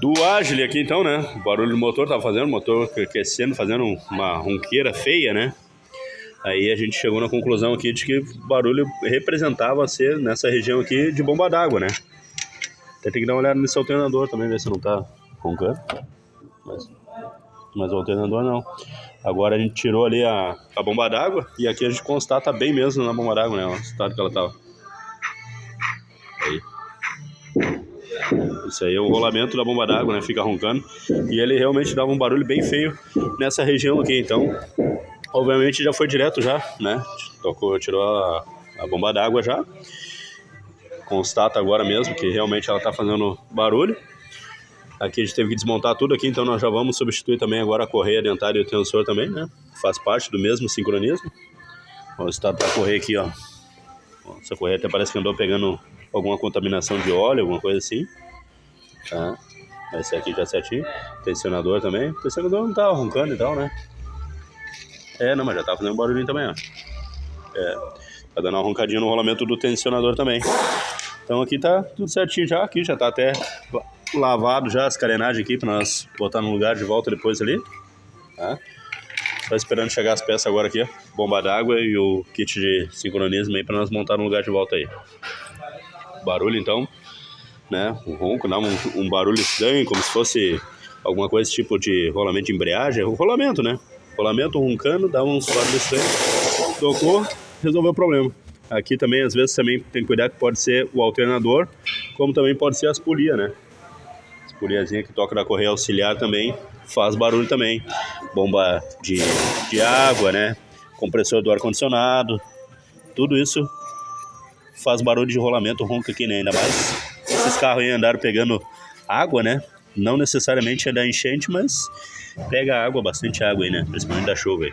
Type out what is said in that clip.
do Agile aqui então, né? O barulho do motor tava fazendo, o motor aquecendo, fazendo uma ronqueira feia, né? Aí a gente chegou na conclusão aqui de que o barulho representava ser nessa região aqui de bomba d'água, né? Até tem que dar uma olhada nesse alternador também, ver se não tá roncando. Mas o alternador não. Agora a gente tirou ali a bomba d'água e aqui a gente constata bem mesmo na bomba d'água, né? O estado que ela tava. Aí. Isso aí é o rolamento da bomba d'água, né? Fica roncando. E ele realmente dava um barulho bem feio nessa região aqui. Então, obviamente já foi direto já, né? Tirou a bomba d'água já. Constata agora mesmo que realmente ela tá fazendo barulho. Aqui a gente teve que desmontar tudo aqui, então nós já vamos substituir também agora a correia dentária e o tensor também, né? Faz parte do mesmo sincronismo. O estado da correia aqui, ó. Essa correia até parece que andou pegando alguma contaminação de óleo, alguma coisa assim. Tá? Esse aqui já certinho. Tensionador também. O tensionador não tá roncando e tal, né? Não, mas já tá fazendo barulhinho também, ó. Tá dando uma roncadinha no rolamento do tensionador também. Então aqui tá tudo certinho já. Aqui já tá até lavado já as carenagens aqui pra nós botar no lugar de volta depois ali. Tá? Só esperando chegar as peças agora aqui, ó. Bomba d'água e o kit de sincronismo aí pra nós montar no lugar de volta aí. Barulho então, né? Um ronco, dá um barulho estranho, como se fosse alguma coisa tipo de rolamento de embreagem. O rolamento, né? Rolamento roncando, dá uns barulhos estranhos. Tocou, resolveu o problema. Aqui também, às vezes, também tem que cuidar que pode ser o alternador, como também pode ser as polias, né? As poliazinhas que toca da correia auxiliar também faz barulho também. Bomba de água, né? Compressor do ar-condicionado. Tudo isso faz barulho de rolamento, ronca aqui, né? Ainda mais esses carros aí andaram pegando água, né? Não necessariamente é da enchente, mas pega água, bastante água aí, né? Principalmente da chuva aí.